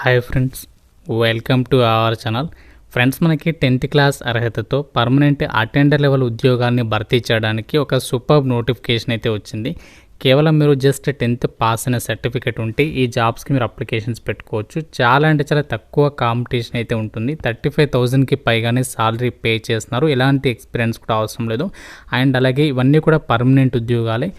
Hi friends, welcome to our channel. Friends, మనకి 10th class అర్హతతో permanent attender level ఉద్యోగాన్ని భర్తీ చేయడానికి ఒక సూపర్ నోటిఫికేషన్ అయితే వచ్చింది. కేవలం మీరు జస్ట్ 10th పాస్ అయిన సర్టిఫికేట్ ఉంటే ఈ జాబ్స్కి మీరు అప్లికేషన్స్ పెట్టుకోవచ్చు. చాలా అంటే చాలా తక్కువ కాంపిటీషన్ అయితే ఉంటుంది. 35,000కి పైగానే సాలరీ పే చేస్తున్నారు. ఎలాంటి ఎక్స్పీరియన్స్ కూడా అవసరం లేదు. అండ్ అలాగే ఇవన్నీ కూడా పర్మనెంట్ ఉద్యోగాలే.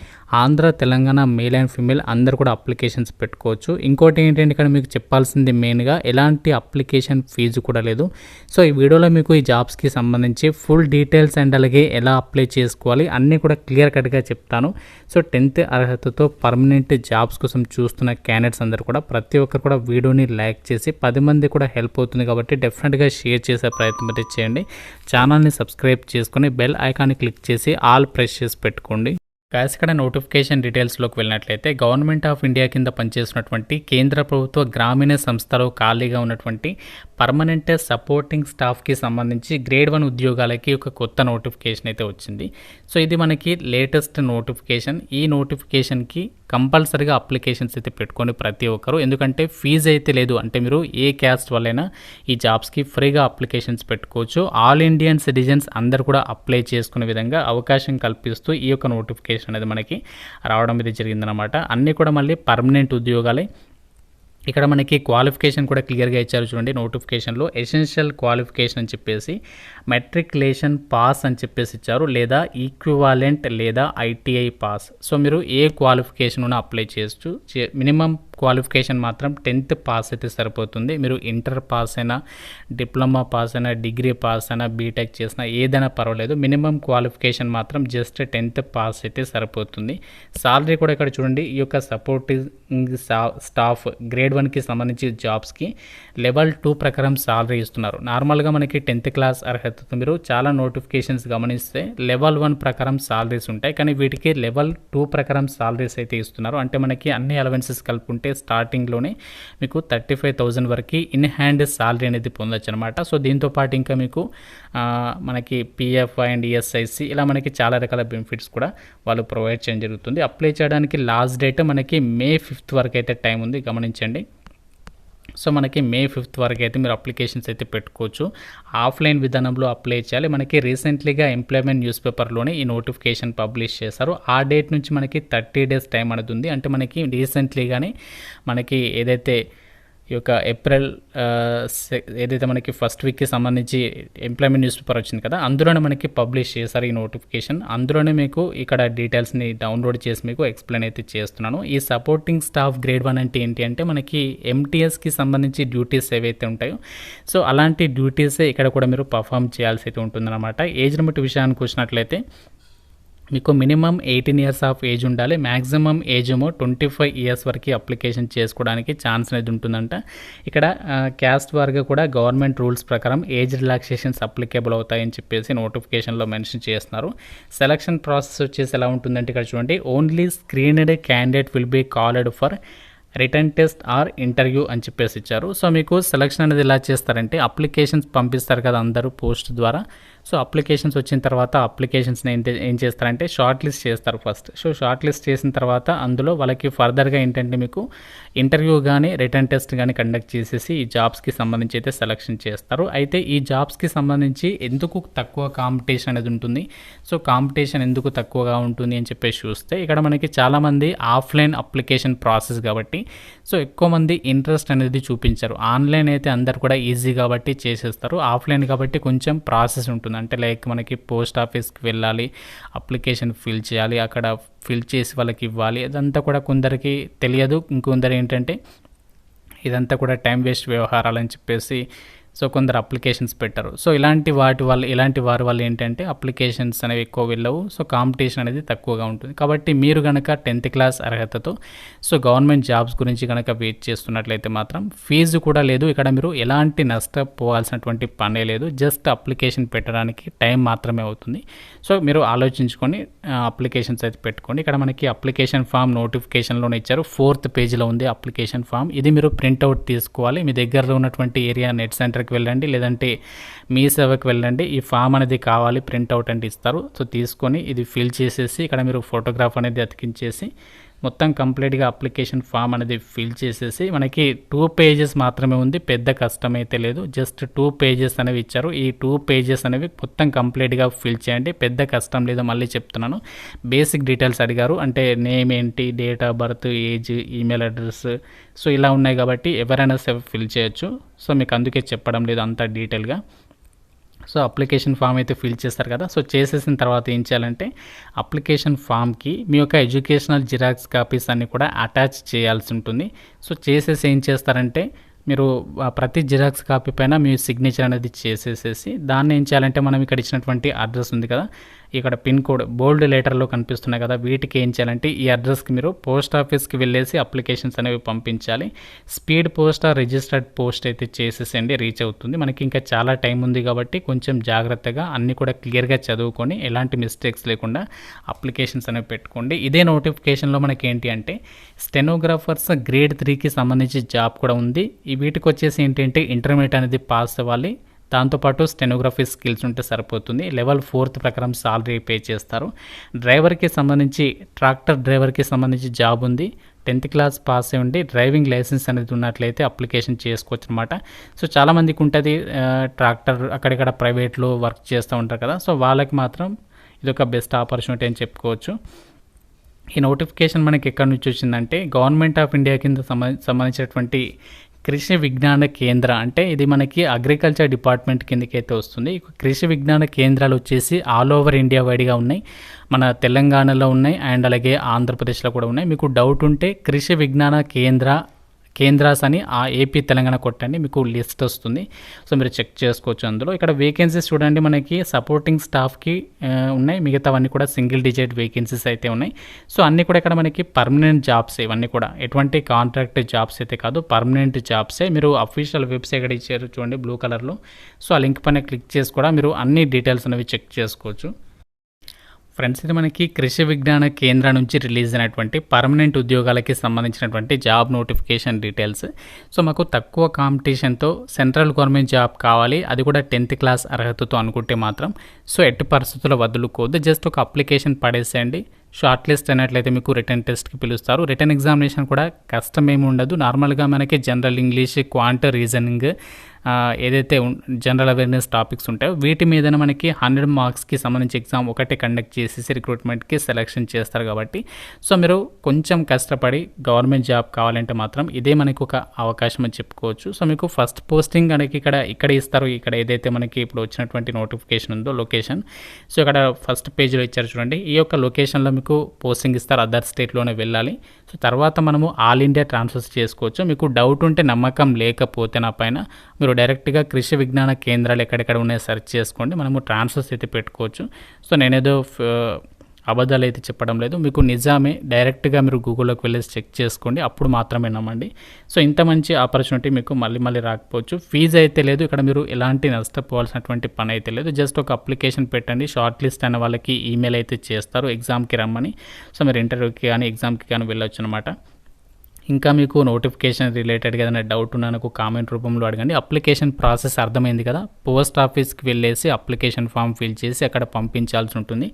Andhra, Telangana male and female అందరు కూడా అప్లికేషన్స్ పెట్టుకోవచ్చు. ఇంకోటి ఏంటంటే ఇక్కడ మీకు చెప్పాల్సింది మెయిన్గా ఎలాంటి అప్లికేషన్ ఫీజు కూడా లేదు. సో ఈ వీడియోలో మీకు ఈ జాబ్స్కి సంబంధించి ఫుల్ డీటెయిల్స్ అండ్ అలాగే ఎలా అప్లై చేసుకోవాలి అన్నీ కూడా క్లియర్ కట్గా చెప్తాను. సో 10th అర్హతతో పర్మనెంట్ జాబ్స్ కోసం చూస్తున్న క్యాండిడేట్స్ అందరూ కూడా ప్రతి ఒక్కరు కూడా వీడియోని లైక్ చేసి 10 మంది కూడా హెల్ప్ అవుతుంది కాబట్టి డెఫినెట్గా షేర్ చేసే ప్రయత్నం అయితే చేయండి. ఛానల్ని సబ్స్క్రైబ్ చేసుకొని బెల్ ఐకాన్ని క్లిక్ చేసి ఆల్ ప్రెస్ చేసి పెట్టుకోండి. గాయస్, ఇక్కడ నోటిఫికేషన్ డీటెయిల్స్లోకి వెళ్ళినట్లయితే గవర్నమెంట్ ఆఫ్ ఇండియా కింద పనిచేస్తున్నటువంటి కేంద్ర ప్రభుత్వ గ్రామీణ సంస్థలో ఖాళీగా ఉన్నటువంటి పర్మనెంట్ సపోర్టింగ్ స్టాఫ్కి సంబంధించి గ్రేడ్ 1 ఉద్యోగాలకి ఒక కొత్త నోటిఫికేషన్ అయితే వచ్చింది. సో ఇది మనకి లేటెస్ట్ నోటిఫికేషన్. ఈ నోటిఫికేషన్కి కంపల్సరీగా అప్లికేషన్స్ అయితే పెట్టుకొని ప్రతి ఒక్కరు, ఎందుకంటే ఫీజు అయితే లేదు. అంటే మీరు ఏ క్యాస్ట్ వల్లైనా ఈ జాబ్స్కి ఫ్రీగా అప్లికేషన్స్ పెట్టుకోవచ్చు. ఆల్ ఇండియన్ సిటిజన్స్ అందరు కూడా అప్లై చేసుకునే విధంగా అవకాశం కల్పిస్తూ ఈ యొక్క నోటిఫికేషన్ అనేది మనకి రావడం ఇది జరిగిందనమాట. అన్నీ కూడా మళ్ళీ పర్మనెంట్ ఉద్యోగాలే. ఇక్కడ మనకి క్వాలిఫికేషన్ కూడా క్లియర్గా ఇచ్చారు చూడండి. నోటిఫికేషన్లో ఎసెన్షియల్ క్వాలిఫికేషన్ అని చెప్పేసి మెట్రికులేషన్ పాస్ అని చెప్పేసి ఇచ్చారు, లేదా ఈక్వివాలెంట్ లేదా ఐటీఐ పాస్. సో మీరు ఏ క్వాలిఫికేషన్ ఉన్నా అప్లై చేయొచ్చు. మినిమం క్వాలిఫికేషన్ మాత్రం 10th పాస్ అయితే సరిపోతుంది. మీరు ఇంటర్ పాస్ అయినా, డిప్లొమా పాస్ అయినా, డిగ్రీ పాస్ అయినా, బీటెక్ చేసినా ఏదైనా పర్వాలేదు. మినిమం క్వాలిఫికేషన్ మాత్రం జస్ట్ 10th పాస్ అయితే సరిపోతుంది. సాలరీ కూడా ఇక్కడ చూడండి. ఈ యొక్క సపోర్టింగ్ స్టాఫ్ గ్రేడ్ 1కి సంబంధించి జాబ్స్కి లెవెల్ 2 ప్రకారం సాలరీ ఇస్తున్నారు. నార్మల్గా మనకి 10th క్లాస్ అర్హతతో మీరు చాలా నోటిఫికేషన్స్ గమనిస్తే లెవెల్ 1 ప్రకారం సాలరీస్ ఉంటాయి, కానీ వీటికి లెవెల్ 2 ప్రకారం సాలరీస్ అయితే ఇస్తున్నారు. అంటే మనకి అన్ని అలవెన్సెస్ కలుపుకుంటే స్టార్టింగ్లోనే మీకు 35,000 వరకు ఇన్ హ్యాండ్ సాలరీ అనేది పొందొచ్చు అనమాట. సో దీంతోపాటు ఇంకా మీకు మనకి పిఎఫ్ అండ్ ఈఎస్ఐసి ఇలా మనకి చాలా రకాల బెనిఫిట్స్ కూడా వాళ్ళు ప్రొవైడ్ చేయడం జరుగుతుంది. అప్లై చేయడానికి లాస్ట్ డేట్ మనకి May 5th వరకు అయితే టైం ఉంది, గమనించండి. సో మనకి May 5th వరకు అయితే మీరు అప్లికేషన్స్ అయితే పెట్టుకోవచ్చు. ఆఫ్లైన్ విధానంలో అప్లై చేయాలి. మనకి రీసెంట్లీగా ఎంప్లాయ్మెంట్ న్యూస్ పేపర్లోనే ఈ నోటిఫికేషన్ పబ్లిష్ చేశారు. ఆ డేట్ నుంచి మనకి 30 days టైం అనేది ఉంది. అంటే మనకి రీసెంట్లీగానే మనకి ఏదైతే ఈ యొక్క ఏప్రిల్ ఏదైతే మనకి ఫస్ట్ వీక్కి సంబంధించి ఎంప్లాయ్మెంట్ న్యూస్ పేపర్ వచ్చింది కదా, అందులోనే మనకి పబ్లిష్ చేశారు ఈ నోటిఫికేషన్. అందులోనే మీకు ఇక్కడ డీటెయిల్స్ని డౌన్లోడ్ చేసి మీకు ఎక్స్ప్లెయిన్ అయితే చేస్తున్నాను. ఈ సపోర్టింగ్ స్టాఫ్ గ్రేడ్ 1 అంటే ఏంటి అంటే మనకి MTSకి సంబంధించి డ్యూటీస్ ఏవైతే ఉంటాయో సో అలాంటి డ్యూటీసే ఇక్కడ కూడా మీరు పర్ఫామ్ చేయాల్సి అయితే ఉంటుందన్నమాట. ఏజ్ లిమిట్ విషయానికి వచ్చినట్లయితే మీకు మినిమం 18 years ఆఫ్ ఏజ్ ఉండాలి. మ్యాక్సిమం ఏజ్ ఏమో 25 years వరకు అప్లికేషన్ చేసుకోవడానికి ఛాన్స్ అనేది ఉంటుందంట. ఇక్కడ క్యాస్ట్ వారిగా కూడా గవర్నమెంట్ రూల్స్ ప్రకారం ఏజ్ రిలాక్సేషన్స్ అప్లికేబుల్ అవుతాయని చెప్పేసి నోటిఫికేషన్లో మెన్షన్ చేస్తున్నారు. సెలక్షన్ ప్రాసెస్ వచ్చేసి ఎలా ఉంటుందంటే ఇక్కడ చూడండి, only screened candidate will be called for written test or interview అని చెప్పేసి ఇచ్చారు. సో మీకు సెలక్షన్ అనేది ఎలా చేస్తారంటే అప్లికేషన్స్ పంపిస్తారు కదా అందరూ పోస్ట్ ద్వారా. సో అప్లికేషన్స్ వచ్చిన తర్వాత అప్లికేషన్స్ని ఏం చేస్తారంటే షార్ట్ లిస్ట్ చేస్తారు ఫస్ట్. సో షార్ట్ లిస్ట్ చేసిన తర్వాత అందులో వాళ్ళకి ఫర్దర్గా ఏంటంటే మీకు ఇంటర్వ్యూ కానీ రిటర్న్ టెస్ట్ కానీ కండక్ట్ చేసేసి ఈ జాబ్స్కి సంబంధించి అయితే సెలక్షన్ చేస్తారు. అయితే ఈ జాబ్స్కి సంబంధించి ఎందుకు తక్కువ కాంపిటీషన్ అనేది ఉంటుంది, సో కాంపిటీషన్ ఎందుకు తక్కువగా ఉంటుంది అని చెప్పేసి చూస్తే ఇక్కడ మనకి చాలామంది ఆఫ్లైన్ అప్లికేషన్ ప్రాసెస్ కాబట్టి సో ఎక్కువ మంది ఇంట్రెస్ట్ అనేది చూపించారు. ఆన్లైన్ అయితే అందరు కూడా ఈజీ కాబట్టి చేసేస్తారు. ఆఫ్లైన్ కాబట్టి కొంచెం ప్రాసెస్ ఉంటుంది. అంటే లైక్ మనకి పోస్ట్ ఆఫీస్కి వెళ్ళాలి, అప్లికేషన్ ఫిల్ చేయాలి, అక్కడ ఫిల్ చేసి వాళ్ళకి ఇవ్వాలి. అదంతా కూడా కొందరికి తెలియదు. ఇంకొందరు ఏంటంటే ఇదంతా కూడా టైం వేస్ట్ వ్యవహారాలని చెప్పేసి సో కొందరు అప్లికేషన్స్ పెట్టారు. సో ఇలాంటి వారి వల్ల ఏంటంటే అప్లికేషన్స్ అనేవి ఎక్కువ వెళ్ళవు. సో కాంపిటీషన్ అనేది తక్కువగా ఉంటుంది. కాబట్టి మీరు కనుక 10th క్లాస్ అర్హతతో సో గవర్నమెంట్ జాబ్స్ గురించి కనుక వెయిట్ చేస్తున్నట్లయితే మాత్రం ఫీజు కూడా లేదు. ఇక్కడ మీరు ఎలాంటి నష్టపోవాల్సినటువంటి పనే లేదు. జస్ట్ అప్లికేషన్ పెట్టడానికి టైం మాత్రమే అవుతుంది. సో మీరు ఆలోచించుకొని అప్లికేషన్స్ అయితే పెట్టుకోండి. ఇక్కడ మనకి అప్లికేషన్ ఫామ్ నోటిఫికేషన్లోనే ఇచ్చారు. 4th పేజీలో ఉంది అప్లికేషన్ ఫామ్. ఇది మీరు ప్రింట్అవుట్ తీసుకోవాలి. మీ దగ్గరలో ఉన్నటువంటి ఏరియా నెట్ సెంటర్ వెళ్ళండి, లేదంటే మీ సేవకి వెళ్ళండి. ఈ ఫామ్ అనేది కావాలి, ప్రింట్అవుట్ అంటే ఇస్తారు. సో తీసుకొని ఇది ఫిల్ చేసేసి ఇక్కడ మీరు ఫోటోగ్రాఫ్ అనేది అతికించేసి మొత్తం కంప్లీట్గా అప్లికేషన్ ఫామ్ అనేది ఫిల్ చేసేసి మనకి 2 పేజెస్ మాత్రమే ఉంది, పెద్ద కష్టం అయితే లేదు. జస్ట్ 2 పేజెస్ అనేవి ఇచ్చారు. ఈ 2 పేజెస్ అనేవి మొత్తం కంప్లీట్గా ఫిల్ చేయండి, పెద్ద కష్టం లేదు. మళ్ళీ చెప్తున్నాను, బేసిక్ డీటెయిల్స్ అడిగారు, అంటే నేమ్ ఏంటి, date of birth, age, email address, so ఇలా ఉన్నాయి కాబట్టి ఎవరైనా సరే ఫిల్ చేయొచ్చు. సో మీకు అందుకే చెప్పడం లేదు అంత డీటెయిల్గా. సో అప్లికేషన్ ఫామ్ అయితే ఫిల్ చేస్తారు కదా. సో చేసేసిన తర్వాత ఏం చేయాలంటే అప్లికేషన్ ఫామ్కి మీ యొక్క ఎడ్యుకేషనల్ జిరాక్స్ కాపీస్ అన్నీ కూడా అటాచ్ చేయాల్సి ఉంటుంది. సో చేసేసి ఏం చేస్తారంటే మీరు ప్రతి జిరాక్స్ కాపీ పైన మీ సిగ్నేచర్ అనేది చేసేసేసి దాన్ని ఏం చేయాలంటే మనం ఇక్కడ ఇచ్చినటువంటి అడ్రస్ ఉంది కదా, ఇక్కడ పిన్ కోడ్ బోల్డ్ లెటర్లో కనిపిస్తున్నాయి కదా, వీటికి ఏం చేయాలంటే ఈ అడ్రస్కి మీరు పోస్ట్ ఆఫీస్కి వెళ్ళేసి అప్లికేషన్స్ అనేవి పంపించాలి. స్పీడ్ పోస్ట్ రిజిస్టర్డ్ పోస్ట్ అయితే చేసేసండి, రీచ్ అవుతుంది. మనకి ఇంకా చాలా టైం ఉంది కాబట్టి కొంచెం జాగ్రత్తగా అన్నీ కూడా క్లియర్గా చదువుకొని ఎలాంటి మిస్టేక్స్ లేకుండా అప్లికేషన్స్ అనేవి పెట్టుకోండి. ఇదే నోటిఫికేషన్లో మనకి ఏంటి అంటే స్టెనోగ్రాఫర్స్ గ్రేడ్ 3కి సంబంధించి జాబ్ కూడా ఉంది. ఈ వీటికి వచ్చేసి ఏంటంటే ఇంటర్మీడియట్ అనేది పాస్ అవ్వాలి, దాంతోపాటు స్టెనోగ్రఫీ స్కిల్స్ ఉంటే సరిపోతుంది. లెవెల్ 4 ప్రకారం సాలరీ పే చేస్తారు. డ్రైవర్కి సంబంధించి ట్రాక్టర్ డ్రైవర్కి సంబంధించి జాబ్ ఉంది. 10th క్లాస్ పాస్ అయి ఉండి డ్రైవింగ్ లైసెన్స్ అనేది ఉన్నట్లయితే అప్లికేషన్ చేసుకోవచ్చు అనమాట. సో చాలామందికి ఉంటుంది ట్రాక్టర్ అక్కడిక్కడ ప్రైవేట్లో వర్క్ చేస్తూ ఉంటారు కదా, సో వాళ్ళకి మాత్రం ఇది ఒక బెస్ట్ ఆపర్చునిటీ అని చెప్పుకోవచ్చు. ఈ నోటిఫికేషన్ మనకి ఎక్కడి నుంచి వచ్చిందంటే గవర్నమెంట్ ఆఫ్ ఇండియా కింద సంబంధించినటువంటి కృషి విజ్ఞాన కేంద్ర, అంటే ఇది మనకి అగ్రికల్చర్ డిపార్ట్మెంట్ కిందకైతే వస్తుంది. కృషి విజ్ఞాన కేంద్రాలు వచ్చేసి ఆల్ ఓవర్ ఇండియా వైడ్గా ఉన్నాయి. మన తెలంగాణలో ఉన్నాయి అండ్ అలాగే ఆంధ్రప్రదేశ్లో కూడా ఉన్నాయి. మీకు డౌట్ ఉంటే కృషి విజ్ఞాన కేంద్రాస్ అని ఆ ఏపీ తెలంగాణ కొట్టండి, మీకు లిస్ట్ వస్తుంది. సో మీరు చెక్ చేసుకోవచ్చు. అందులో ఇక్కడ వేకెన్సీస్ చూడండి, మనకి సపోర్టింగ్ స్టాఫ్కి ఉన్నాయి, మిగతావన్నీ కూడా సింగిల్ డిజిట్ వేకెన్సీస్ అయితే ఉన్నాయి. సో అన్నీ కూడా ఇక్కడ మనకి పర్మనెంట్ జాబ్స్, ఇవన్నీ కూడా ఎటువంటి కాంట్రాక్ట్ జాబ్స్ అయితే కాదు, పర్మనెంట్ జాబ్సే. మీరు అఫీషియల్ వెబ్సైట్ ఇక్కడ ఇచ్చారు చూడండి బ్లూ కలర్లో, సో ఆ లింక్ పైన క్లిక్ చేసి కూడా మీరు అన్ని డీటెయిల్స్ అనేవి చెక్ చేసుకోవచ్చు. ఫ్రెండ్స్, ఇది మనకి కృషి విజ్ఞాన కేంద్ర నుంచి రిలీజ్ అయినటువంటి పర్మనెంట్ ఉద్యోగాలకి సంబంధించినటువంటి జాబ్ నోటిఫికేషన్ డీటెయిల్స్. సో మాకు తక్కువ కాంపిటీషన్తో సెంట్రల్ గవర్నమెంట్ జాబ్ కావాలి, అది కూడా 10th క్లాస్ అర్హతతో అనుకుంటే మాత్రం సో ఎట్టి పరిస్థితుల్లో వదులుకోవద్దు. జస్ట్ ఒక అప్లికేషన్ పడేసేయండి. షార్ట్ లిస్ట్ అయినట్లయితే మీకు రిటర్న్ టెస్ట్కి పిలుస్తారు. రిటర్న్ ఎగ్జామినేషన్ కూడా కష్టం ఏమి ఉండదు. నార్మల్గా మనకి జనరల్ ఇంగ్లీష్, క్వాంట్, రీజనింగ్, ఏదైతే జనరల్ అవేర్నెస్ టాపిక్స్ ఉంటాయో వీటి మీద మనకి 100 మార్క్స్కి సంబంధించి ఎగ్జామ్ ఒకటే కండక్ట్ చేసేసి రిక్రూట్మెంట్కి సెలెక్షన్ చేస్తారు. కాబట్టి సో మీరు కొంచెం కష్టపడి గవర్నమెంట్ జాబ్ కావాలంటే మాత్రం ఇదే మనకి ఒక అవకాశం అని చెప్పుకోవచ్చు. సో మీకు ఫస్ట్ పోస్టింగ్ మనకి ఇక్కడ ఇస్తారు. ఇక్కడ ఏదైతే మనకి ఇప్పుడు వచ్చినటువంటి నోటిఫికేషన్ ఉందో లొకేషన్, సో ఇక్కడ ఫస్ట్ పేజ్లో ఇచ్చారు చూడండి, ఈ యొక్క లొకేషన్లో మీకు పోస్టింగ్ ఇస్తారు. అదర్ స్టేట్లోనే వెళ్ళాలి. సో తర్వాత మనము ఆల్ ఇండియా ట్రాన్స్ఫర్స్ చేసుకోవచ్చు. మీకు డౌట్ ఉంటే, నమ్మకం లేకపోతే నా పైన, మీరు డైరెక్ట్గా కృషి విజ్ఞాన కేంద్రాలు ఎక్కడెక్కడ ఉన్నాయో సెర్చ్ చేసుకోండి, మనము ట్రాన్స్ఫర్స్ అయితే పెట్టుకోవచ్చు. సో నేనేదో అబద్ధాలు అయితే చెప్పడం లేదు, మీకు నిజామే. డైరెక్ట్గా మీరు గూగుల్లోకి వెళ్ళేసి చెక్ చేసుకోండి, అప్పుడు మాత్రమే నమ్మండి. సో ఇంత మంచి ఆపర్చునిటీ మీకు మళ్ళీ రాకపోవచ్చు. ఫీజు అయితే లేదు, ఇక్కడ మీరు ఎలాంటి నష్టపోవాల్సినటువంటి పని అయితే లేదు. జస్ట్ ఒక అప్లికేషన్ పెట్టండి, షార్ట్ లిస్ట్ అయిన వాళ్ళకి ఈమెయిల్ అయితే చేస్తారు ఎగ్జామ్కి రమ్మని. సో మీరు ఇంటర్వ్యూకి కానీ ఎగ్జామ్కి కానీ వెళ్ళొచ్చు అనమాట. ఇంకా మీకు నోటిఫికేషన్ రిలేటెడ్గా ఏదైనా డౌట్ ఉన్నా నాకు కామెంట్ రూపంలో అడగండి. అప్లికేషన్ ప్రాసెస్ అర్థమైంది కదా, పోస్ట్ ఆఫీస్కి వెళ్ళేసి అప్లికేషన్ ఫామ్ ఫిల్ చేసి అక్కడ పంపించాల్సి ఉంటుంది.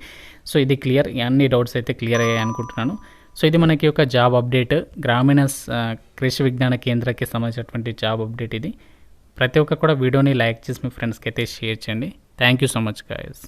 సో ఇది క్లియర్, అన్ని డౌట్స్ అయితే క్లియర్ అయ్యాయి అనుకుంటున్నాను. సో ఇది మనకి ఒక జాబ్ అప్డేట్, గ్రామీణ కృషి విజ్ఞాన కేంద్రకి సంబంధించినటువంటి జాబ్ అప్డేట్ ఇది. ప్రతి ఒక్క కూడా వీడియోని లైక్ చేసి మీ ఫ్రెండ్స్కి అయితే షేర్ చేయండి. Thank you so much guys.